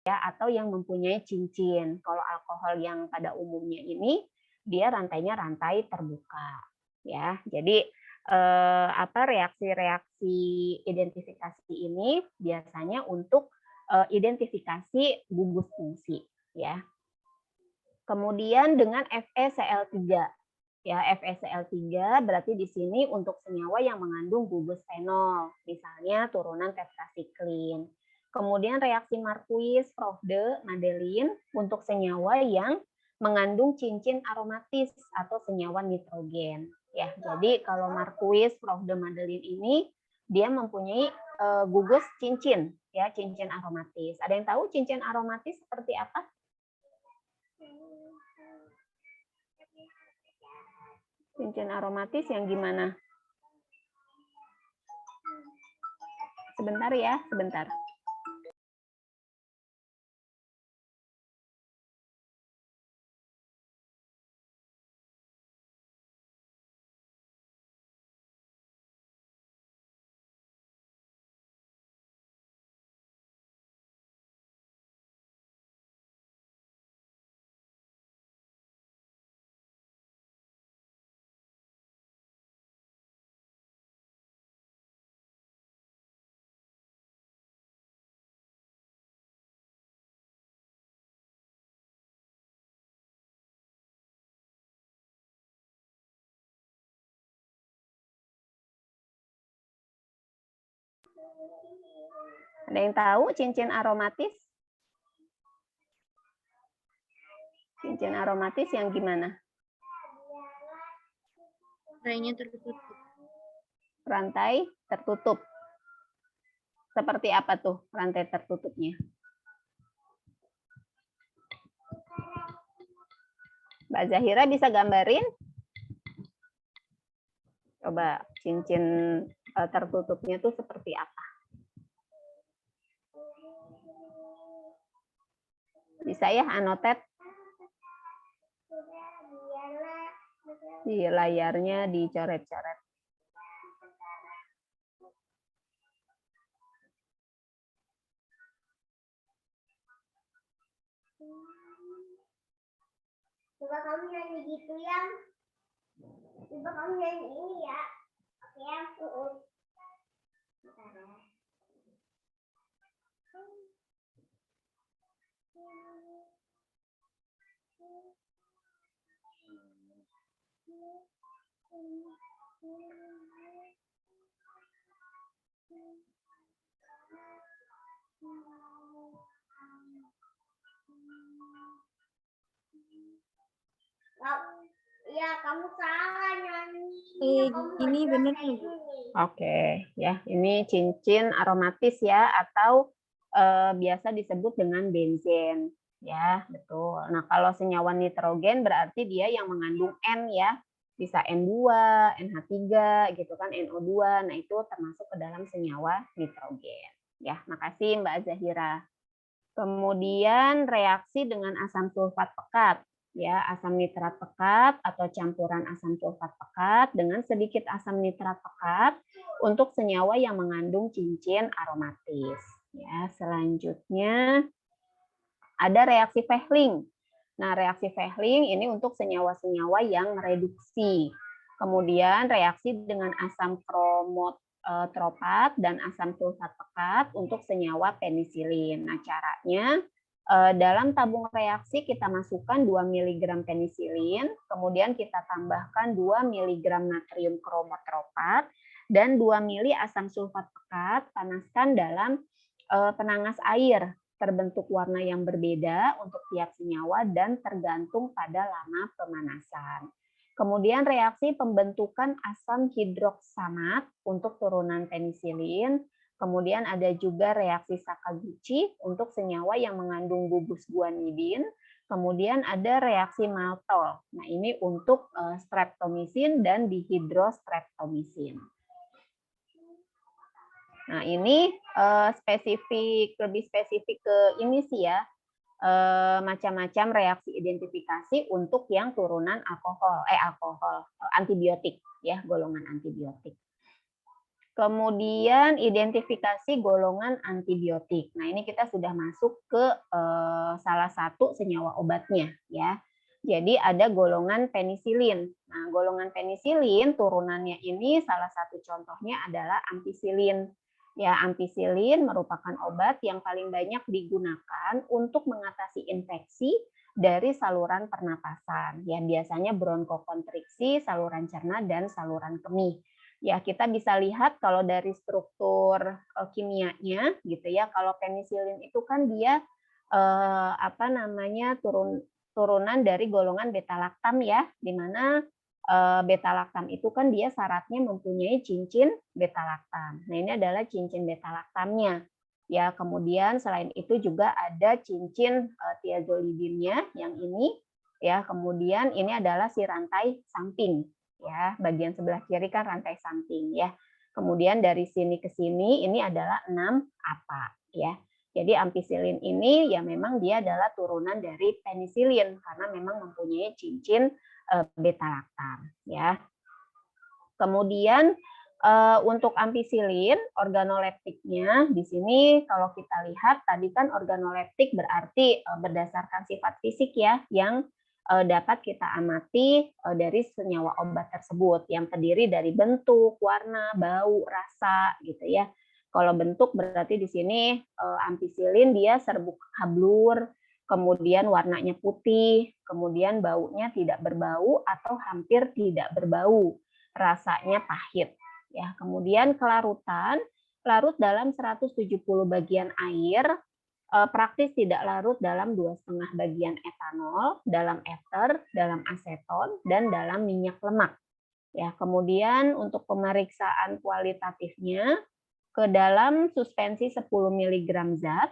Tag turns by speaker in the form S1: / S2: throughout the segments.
S1: ya, atau yang mempunyai cincin. Kalau alkohol yang pada umumnya ini dia rantainya rantai terbuka, ya. Jadi reaksi-reaksi identifikasi ini biasanya untuk identifikasi gugus fungsi, ya. Kemudian dengan FeCl3. Ya, FeCl3 berarti di sini untuk senyawa yang mengandung gugus fenol, misalnya turunan tetrasiklin. Kemudian reaksi Marquis, Frohde, Madelin untuk senyawa yang mengandung cincin aromatis atau senyawa nitrogen. Ya, jadi kalau Marquis, Frohde, Madelin ini dia mempunyai gugus cincin, ya, cincin aromatis. Ada yang tahu cincin aromatis seperti apa? Cincin aromatis yang gimana? Sebentar ya, sebentar. Ada yang tahu cincin aromatis? Cincin aromatis yang gimana?
S2: Rantainya tertutup.
S1: Rantai tertutup. Seperti apa tuh rantai tertutupnya? Mbak Zahira bisa gambarin? Coba cincin tertutupnya tuh seperti apa? Bisa ya anotet? Di layarnya dicoret-coret.
S3: Coba kamu nyanyi gitu yang. Coba kamu nyanyi ini ya. Oke ya. Bentar ya. Ya, kamu salah nyanyi.
S2: Ini bener.
S1: Oke, ya ini cincin aromatis ya, atau biasa disebut dengan benzen, ya betul. Nah kalau senyawa nitrogen berarti dia yang mengandung N ya, bisa N2, NH3 gitu kan, NO2. Nah itu termasuk ke dalam senyawa nitrogen. Ya, makasih Mbak Zahira. Kemudian reaksi dengan asam sulfat pekat, ya asam nitrat pekat atau campuran asam sulfat pekat dengan sedikit asam nitrat pekat untuk senyawa yang mengandung cincin aromatis. Ya, selanjutnya ada reaksi Fehling. Nah, reaksi Fehling ini untuk senyawa-senyawa yang reduksi. Kemudian reaksi dengan asam kromotropat dan asam sulfat pekat untuk senyawa penisilin. Nah, caranya dalam tabung reaksi kita masukkan 2 mg penisilin, kemudian kita tambahkan 2 mg natrium kromotropat dan 2 mili asam sulfat pekat, panaskan dalam penangas air, terbentuk warna yang berbeda untuk tiap senyawa dan tergantung pada lama pemanasan. Kemudian reaksi pembentukan asam hidroksanat untuk turunan penisilin. Kemudian ada juga reaksi Sakaguchi untuk senyawa yang mengandung gugus guanidin. Kemudian ada reaksi maltol. Nah, ini untuk streptomisin dan dihidrostreptomisin. Nah, ini lebih spesifik ke ini sih ya, macam-macam reaksi identifikasi untuk yang turunan antibiotik ya, golongan antibiotik. Kemudian identifikasi golongan antibiotik. Nah, ini kita sudah masuk ke salah satu senyawa obatnya ya. Jadi ada golongan penisilin. Nah, golongan penisilin turunannya ini salah satu contohnya adalah ampicillin. Ya, ampicillin merupakan obat yang paling banyak digunakan untuk mengatasi infeksi dari saluran pernapasan. Ya, biasanya bronkokonstriksi, saluran cerna dan saluran kemih. Ya, kita bisa lihat kalau dari struktur kimianya gitu ya. Kalau penisilin itu kan dia turunan dari golongan beta laktam ya, di mana beta laktam itu kan dia syaratnya mempunyai cincin beta laktam. Nah, ini adalah cincin beta laktamnya. Ya, kemudian selain itu juga ada cincin thiazolidinnya yang ini ya. Kemudian ini adalah si rantai samping ya, bagian sebelah kiri kan rantai samping ya. Kemudian dari sini ke sini ini adalah 6 APA ya. Jadi ampicillin ini ya memang dia adalah turunan dari penisilin karena memang mempunyai cincin beta laktam ya. Kemudian untuk ampicillin organoleptiknya di sini kalau kita lihat tadi kan organoleptik berarti berdasarkan sifat fisik ya yang dapat kita amati dari senyawa obat tersebut yang terdiri dari bentuk, warna, bau, rasa gitu ya. Kalau bentuk berarti di sini ampicillin dia serbuk hablur, kemudian warnanya putih, kemudian baunya tidak berbau atau hampir tidak berbau, rasanya pahit. Ya, kemudian kelarutan, larut dalam 170 bagian air, praktis tidak larut dalam 2,5 bagian etanol, dalam ether, dalam aseton, dan dalam minyak lemak. Ya, kemudian untuk pemeriksaan kualitatifnya, ke dalam suspensi 10 mg zat,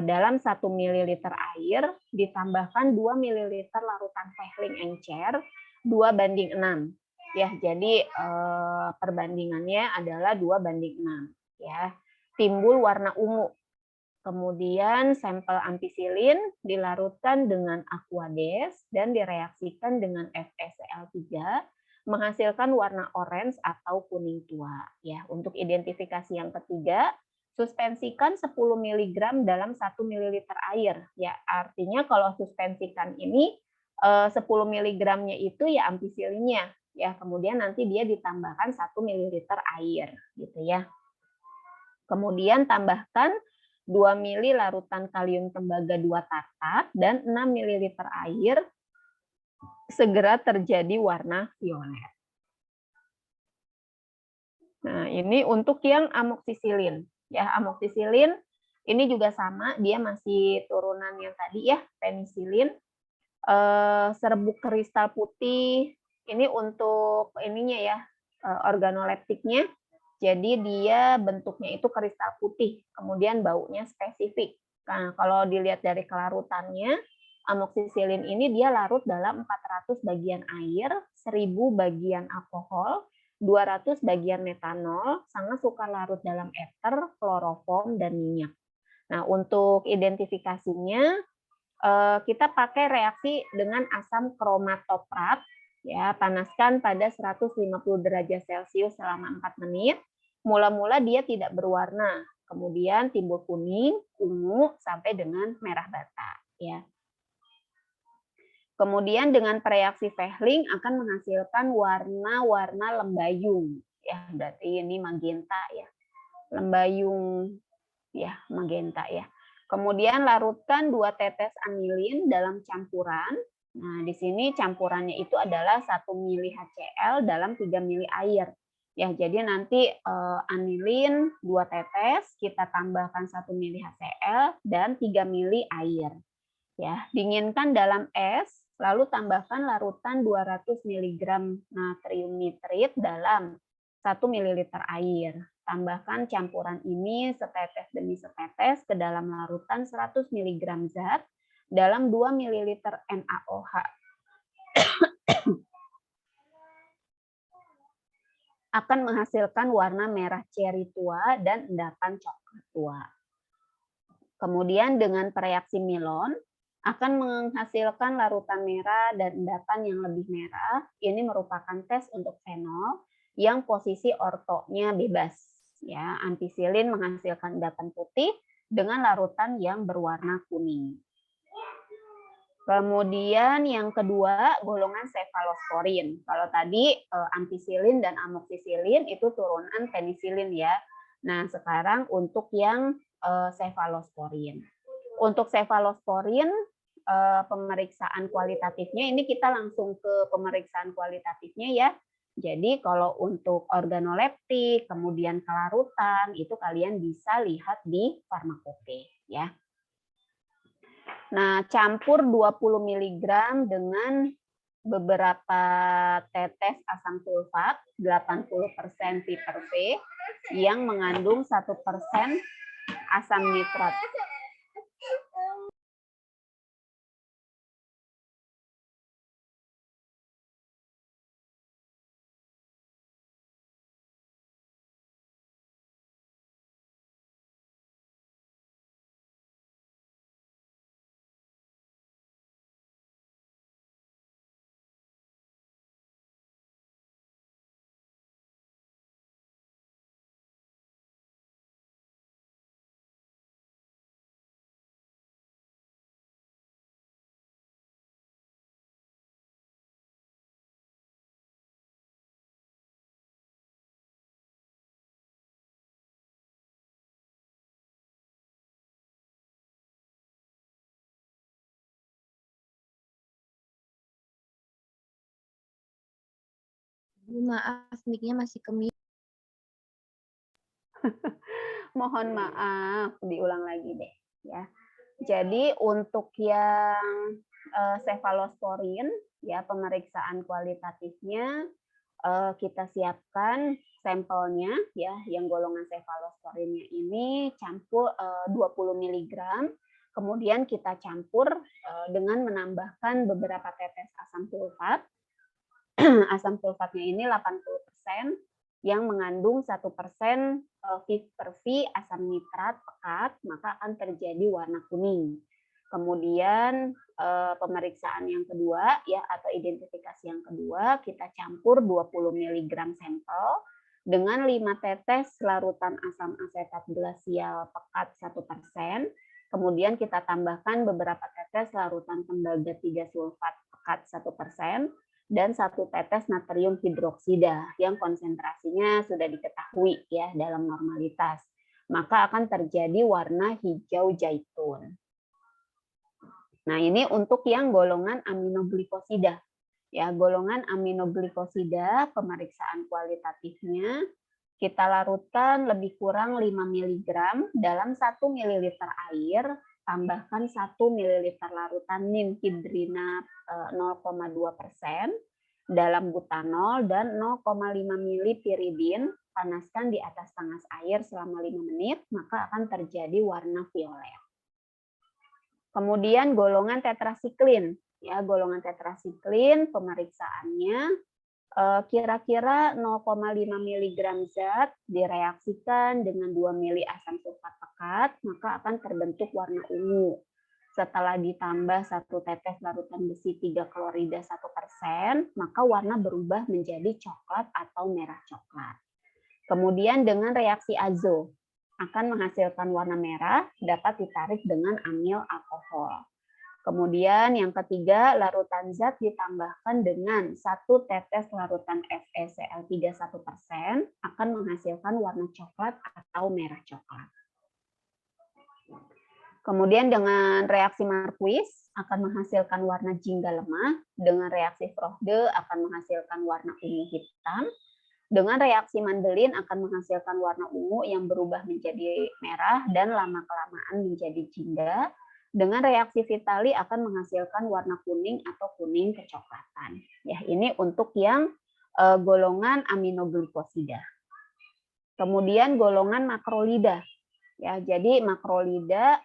S1: dalam 1 ml air, ditambahkan 2 ml larutan Vehling encer, 2:6. Ya, jadi perbandingannya adalah 2:6. Ya, timbul warna ungu. Kemudian sampel ampicillin dilarutkan dengan aquades dan direaksikan dengan FeCl3 menghasilkan warna orange atau kuning tua. Ya, untuk identifikasi yang ketiga, suspensikan 10 mg dalam 1 ml air. Ya, artinya kalau suspensikan ini 10 mg-nya itu ya ampicillinnya. Ya, kemudian nanti dia ditambahkan 1 ml air gitu ya. Kemudian tambahkan 2 ml larutan kalium tembaga 2 tartat dan 6 ml air, segera terjadi warna violet. Nah, ini untuk yang amoxicillin. Ya, amoxicillin ini juga sama, dia masih turunan yang tadi ya, penisilin. Serbuk kristal putih, ini untuk ininya ya, organoleptiknya. Jadi dia bentuknya itu kristal putih, kemudian baunya spesifik. Nah, kalau dilihat dari kelarutannya, amoxicillin ini dia larut dalam 400 bagian air, 1000 bagian alkohol, 200 bagian metanol, sangat suka larut dalam ether, kloroform, dan minyak. Nah, untuk identifikasinya, kita pakai reaksi dengan asam kromatoprat, ya, panaskan pada 150 derajat Celcius selama 4 menit. Mula-mula dia tidak berwarna, kemudian timbul kuning, ungu, sampai dengan merah bata. Ya. Kemudian dengan reaksi Vehling akan menghasilkan warna-warna lembayung. Ya, berarti ini magenta ya. Lembayung ya, magenta ya. Kemudian larutkan 2 tetes anilin dalam campuran. Nah, di sini campurannya itu adalah 1 ml HCl dalam 3 ml air. Ya, jadi nanti anilin 2 tetes, kita tambahkan 1 ml HCl dan 3 ml air. Ya, dinginkan dalam es, lalu tambahkan larutan 200 mg natrium nitrit dalam 1 ml air. Tambahkan campuran ini setetes demi setetes ke dalam larutan 100 mg zat dalam 2 ml NaOH. Akan menghasilkan warna merah ceri tua dan endapan coklat tua. Kemudian dengan reaksi Milon akan menghasilkan larutan merah dan endapan yang lebih merah. Ini merupakan tes untuk fenol yang posisi ortonya bebas. Ya, ampicillin menghasilkan endapan putih dengan larutan yang berwarna kuning. Kemudian yang kedua, golongan cefalosporin. Kalau tadi ampicillin dan amoxicillin itu turunan penisilin ya. Nah, sekarang untuk yang cefalosporin. Untuk cefalosporin, pemeriksaan kualitatifnya ini kita langsung ke pemeriksaan kualitatifnya ya. Jadi kalau untuk organoleptik, kemudian kelarutan, itu kalian bisa lihat di farmakope ya. Nah, campur 20 mg dengan beberapa tetes asam sulfat 80% P/V yang mengandung 1% asam nitrat.
S2: Maaf, mic-nya masih ke mute.
S1: Mohon maaf, diulang lagi deh ya. Jadi untuk yang cefalosporin ya, pemeriksaan kualitatifnya kita siapkan sampelnya ya, yang golongan cefalosporinnya ini campur 20 mg, kemudian kita campur dengan menambahkan beberapa tetes asam sulfat. Asam sulfatnya ini 80% yang mengandung 1% V/V asam nitrat pekat, maka akan terjadi warna kuning. Kemudian pemeriksaan yang kedua ya, atau identifikasi yang kedua, kita campur 20 mg sampel dengan 5 tetes larutan asam asetat glasial pekat 1%. Kemudian kita tambahkan beberapa tetes larutan tembaga 3 sulfat pekat 1%. Dan 1 tetes natrium hidroksida yang konsentrasinya sudah diketahui ya dalam normalitas. Maka akan terjadi warna hijau zaitun. Nah, ini untuk yang golongan aminoglikosida. Ya, golongan aminoglikosida pemeriksaan kualitatifnya kita larutkan lebih kurang 5 mg dalam 1 ml air, tambahkan 1 ml larutan ninhidrina 0,2% dalam butanol dan 0,5 ml piridin, panaskan di atas panas air selama 5 menit, maka akan terjadi warna violet. Kemudian golongan tetrasiklin, ya, golongan tetrasiklin pemeriksaannya kira-kira 0,5 mg zat direaksikan dengan 2 mili asam sulfat pekat, maka akan terbentuk warna ungu. Setelah ditambah 1 tetes larutan besi 3 klorida 1%, maka warna berubah menjadi coklat atau merah coklat. Kemudian dengan reaksi azo akan menghasilkan warna merah, dapat ditarik dengan amil alkohol. Kemudian yang ketiga, larutan zat ditambahkan dengan 1 tetes larutan FeCl3 1% akan menghasilkan warna coklat atau merah coklat. Kemudian dengan reaksi Marquis akan menghasilkan warna jingga lemah, dengan reaksi Frohde akan menghasilkan warna ungu hitam, dengan reaksi Mandelin akan menghasilkan warna ungu yang berubah menjadi merah dan lama-kelamaan menjadi jingga. Dengan reaksi Vitali akan menghasilkan warna kuning atau kuning kecoklatan. Ya, ini untuk yang golongan aminoglikosida. Kemudian golongan makrolida. Ya, jadi makrolida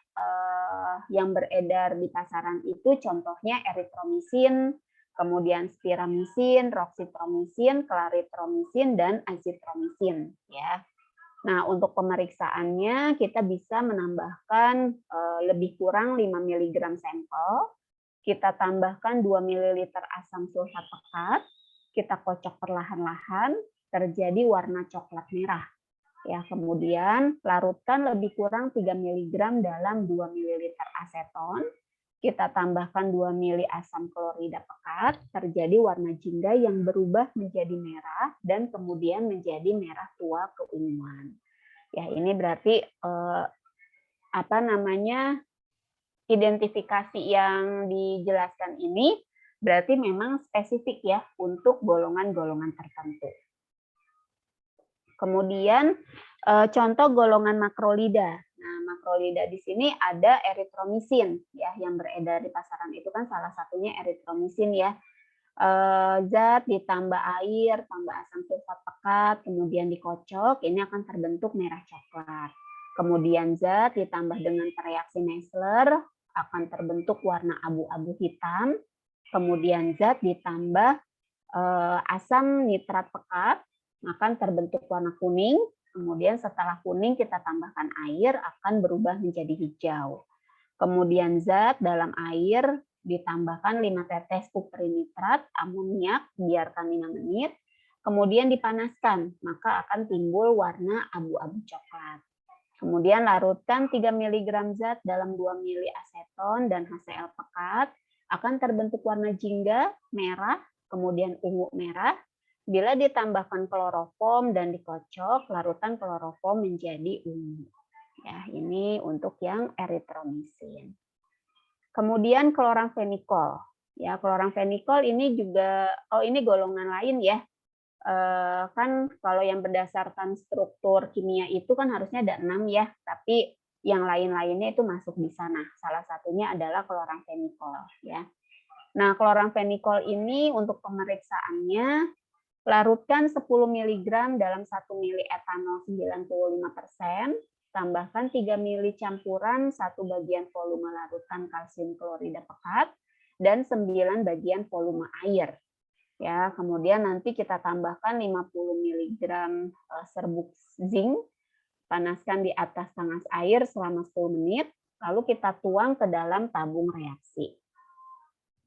S1: yang beredar di pasaran itu contohnya eritromisin, kemudian spiramisin, roksitromisin, klaritromisin, dan azitromisin. Ya. Nah, untuk pemeriksaannya kita bisa menambahkan lebih kurang 5 mg sampel, kita tambahkan 2 ml asam sulfat pekat, kita kocok perlahan-lahan, terjadi warna coklat merah. Ya, kemudian larutkan lebih kurang 3 mg dalam 2 ml aseton. Kita tambahkan 2 ml asam klorida pekat, terjadi warna jingga yang berubah menjadi merah dan kemudian menjadi merah tua keunguan. Ya, ini berarti identifikasi yang dijelaskan ini berarti memang spesifik ya untuk golongan-golongan tertentu. Kemudian contoh golongan makrolida. Nah, makrolida di sini ada eritromisin ya yang beredar di pasaran itu kan salah satunya eritromisin ya. Zat ditambah air, tambah asam sulfat pekat, kemudian dikocok, ini akan terbentuk merah coklat. Kemudian zat ditambah dengan reaksi Nessler akan terbentuk warna abu-abu hitam. Kemudian zat ditambah asam nitrat pekat akan terbentuk warna kuning, kemudian setelah kuning kita tambahkan air akan berubah menjadi hijau. Kemudian zat dalam air ditambahkan 5 tetes kuprinitrat amoniak, biarkan 5 menit, kemudian dipanaskan, maka akan timbul warna abu-abu coklat. Kemudian larutkan 3 mg zat dalam 2 ml aseton dan HCl pekat, akan terbentuk warna jingga, merah, kemudian ungu merah. Bila ditambahkan kloroform dan dikocok, larutan kloroform menjadi ungu. Ya, ini untuk yang eritromisin. Kemudian kloramfenikol. Ya, kloramfenikol ini juga ini golongan lain ya. Kan kalau yang berdasarkan struktur kimia itu kan harusnya ada 6 ya, tapi yang lain-lainnya itu masuk di sana. Salah satunya adalah kloramfenikol ya. Nah, kloramfenikol ini untuk pemeriksaannya larutkan 10 mg dalam 1 ml etanol 95%, tambahkan 3 ml campuran 1 bagian volume larutan kalsium klorida pekat dan 9 bagian volume air. Ya, kemudian nanti kita tambahkan 50 mg serbuk zinc, panaskan di atas panas air selama 10 menit, lalu kita tuang ke dalam tabung reaksi.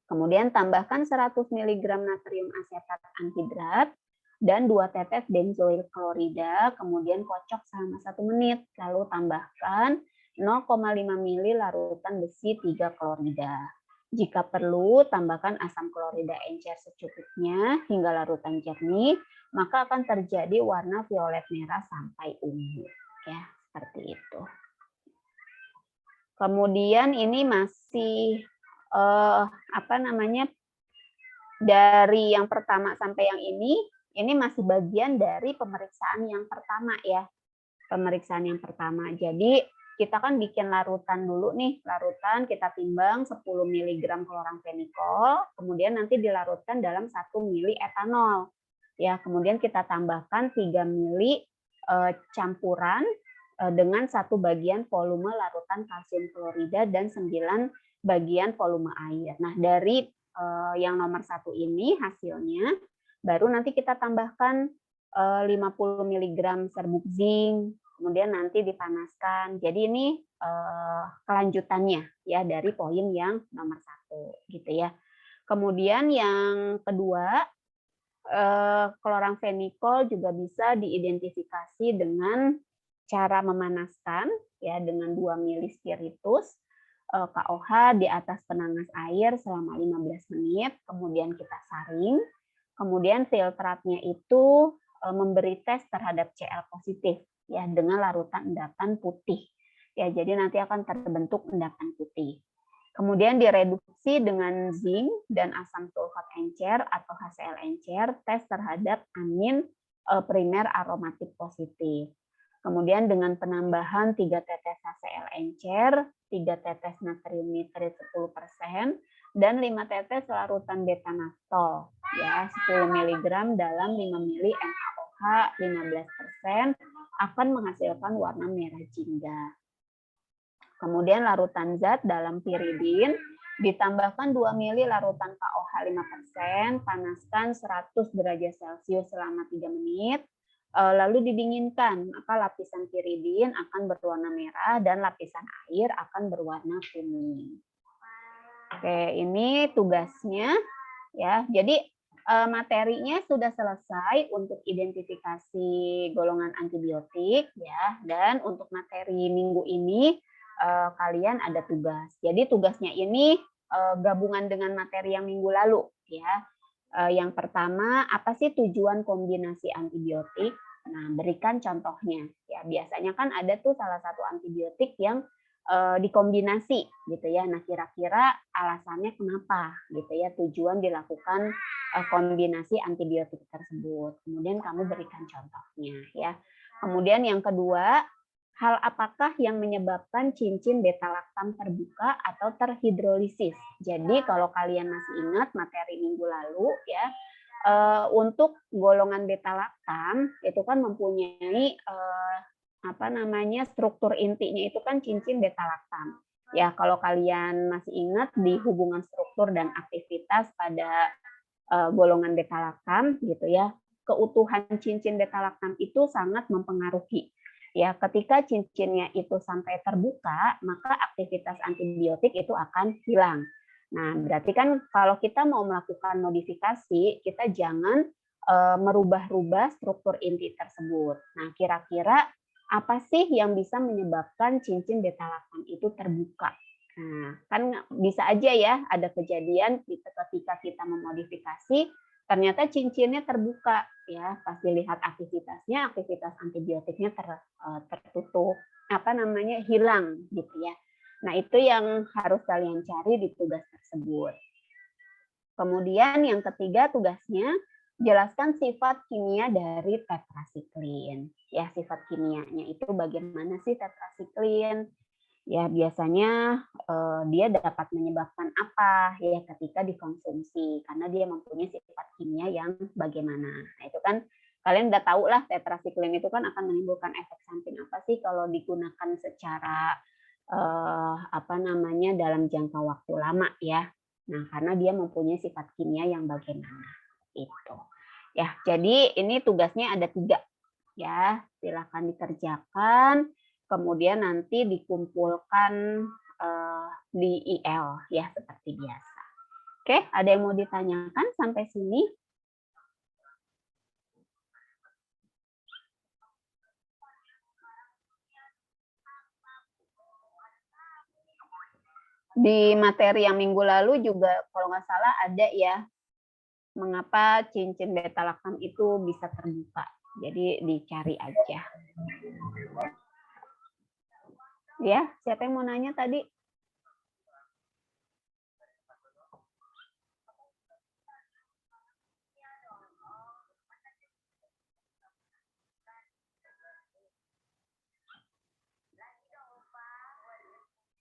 S1: Kemudian tambahkan 100 mg natrium asetat anhidrat dan 2 tetes benzoil klorida, kemudian kocok selama 1 menit. Lalu tambahkan 0,5 ml larutan besi 3 klorida. Jika perlu, tambahkan asam klorida encer secukupnya hingga larutan jernih, maka akan terjadi warna violet merah sampai ungu. Ya, seperti itu. Kemudian ini masih dari yang pertama sampai yang ini masih bagian dari pemeriksaan yang pertama ya. Pemeriksaan yang pertama. Jadi kita kan bikin larutan dulu nih. Larutan kita timbang 10 mg kloramfenikol, kemudian nanti dilarutkan dalam 1 ml etanol. Ya, kemudian kita tambahkan 3 ml campuran dengan 1 bagian volume larutan kalsium klorida dan 9 bagian volume air. Nah, dari yang nomor 1 ini hasilnya, baru nanti kita tambahkan 50 mg serbuk zinc, kemudian nanti dipanaskan. Jadi ini kelanjutannya ya dari poin yang nomor 1 gitu ya. Kemudian yang kedua, kloramfenikol juga bisa diidentifikasi dengan cara memanaskan ya dengan 2 ml spiritus KOH di atas penanas air selama 15 menit, kemudian kita saring, kemudian filtratnya itu memberi tes terhadap Cl positif ya dengan larutan endapan putih. Ya, jadi nanti akan terbentuk endapan putih. Kemudian direduksi dengan zinc dan asam sulfat encer atau HCl encer, tes terhadap amin primer aromatik positif. Kemudian dengan penambahan 3 tetes HCl encer, 3 tetes natrium nitrit 10%, dan 5 tetes larutan beta-naftol, ya 10 mg dalam 5 ml NaOH 15% akan menghasilkan warna merah jingga. Kemudian larutan zat dalam piridin ditambahkan 2 ml larutan KOH 5%, panaskan 100 derajat Celcius selama 3 menit, lalu didinginkan, maka lapisan piridin akan berwarna merah dan lapisan air akan berwarna kuning. Oke, ini tugasnya ya. Jadi materinya sudah selesai untuk identifikasi golongan antibiotik ya, dan untuk materi minggu ini kalian ada tugas. Jadi tugasnya ini gabungan dengan materi yang minggu lalu ya. Yang pertama, apa sih tujuan kombinasi antibiotik? Nah, berikan contohnya. Ya, biasanya kan ada tuh salah satu antibiotik yang dikombinasi gitu ya. Nah, kira-kira alasannya kenapa gitu ya tujuan dilakukan kombinasi antibiotik tersebut. Kemudian kamu berikan contohnya ya. Kemudian yang kedua, hal apakah yang menyebabkan cincin beta-laktam terbuka atau terhidrolisis? Jadi kalau kalian masih ingat materi minggu lalu ya, untuk golongan beta-laktam itu kan mempunyai struktur intinya itu kan cincin beta-laktam. Ya, kalau kalian masih ingat di hubungan struktur dan aktivitas pada golongan beta-laktam gitu ya, keutuhan cincin beta-laktam itu sangat mempengaruhi. Ya, ketika cincinnya itu sampai terbuka, maka aktivitas antibiotik itu akan hilang. Nah, berarti kan kalau kita mau melakukan modifikasi, kita jangan merubah-rubah struktur inti tersebut. Nah, kira-kira apa sih yang bisa menyebabkan cincin beta-laktam itu terbuka? Nah, kan bisa aja ya ada kejadian ketika kita memodifikasi ternyata cincinnya terbuka ya, pas dilihat aktivitasnya, aktivitas antibiotiknya tertutup, hilang gitu ya. Nah, itu yang harus kalian cari di tugas tersebut. Kemudian yang ketiga tugasnya, jelaskan sifat kimia dari tetrasiklin. Ya, sifat kimianya itu bagaimana sih tetrasiklin? Ya, biasanya dia dapat menyebabkan apa ya ketika dikonsumsi karena dia mempunyai sifat kimia yang bagaimana. Nah, itu kan kalian udah tahu lah tetrasiklin itu kan akan menimbulkan efek samping apa sih kalau digunakan secara dalam jangka waktu lama ya. Nah, karena dia mempunyai sifat kimia yang bagaimana itu. Ya, jadi ini tugasnya ada 3 ya. Silakan dikerjakan. Kemudian nanti dikumpulkan di IL ya seperti biasa. Oke, ada yang mau ditanyakan sampai sini? Di materi yang minggu lalu juga kalau nggak salah ada ya, mengapa cincin beta-laktam itu bisa terbuka. Jadi dicari aja. Ya, siapa yang mau nanya tadi?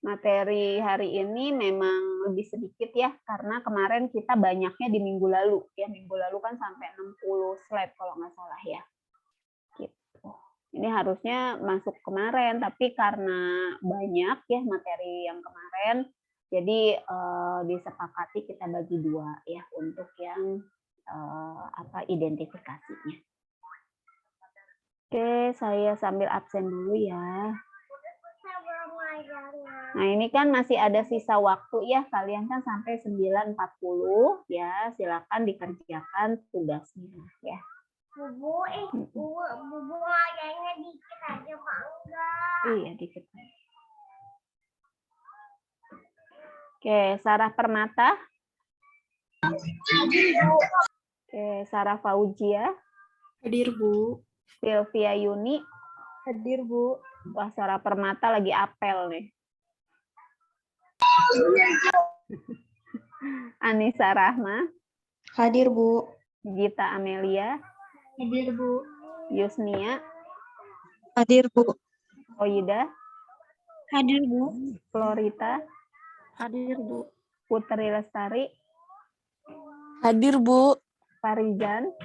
S1: Materi hari ini memang lebih sedikit ya, karena kemarin kita banyaknya di minggu lalu. Ya, minggu lalu kan sampai 60 slide kalau nggak salah ya. Gitu. Ini harusnya masuk kemarin, tapi karena banyak ya materi yang kemarin, jadi disepakati kita bagi 2 ya untuk yang identifikasinya. Oke, saya sambil absen dulu ya. Nah, ini kan masih ada sisa waktu ya, kalian kan sampai 9.40 ya, silakan dikerjakan tugasnya ya.
S3: Bubu kayaknya dikit aja, Pak. Enggak.
S1: Iya, dikit. Oke, Sarah Permata. Oke, Sarah Fauzia.
S2: Hadir, Bu.
S1: Sylvia Yuni.
S2: Hadir, Bu.
S1: Wah, Sarah Permata lagi apel nih. Anissa Rahma.
S2: Hadir, Bu.
S1: Gita Amelia.
S2: Hadir, Bu.
S1: Yusnia.
S2: Hadir, Bu.
S1: Oida.
S2: Hadir, Bu.
S1: Florita.
S2: Hadir, Bu.
S1: Putri Lestari.
S2: Hadir, Bu.
S1: Farizan.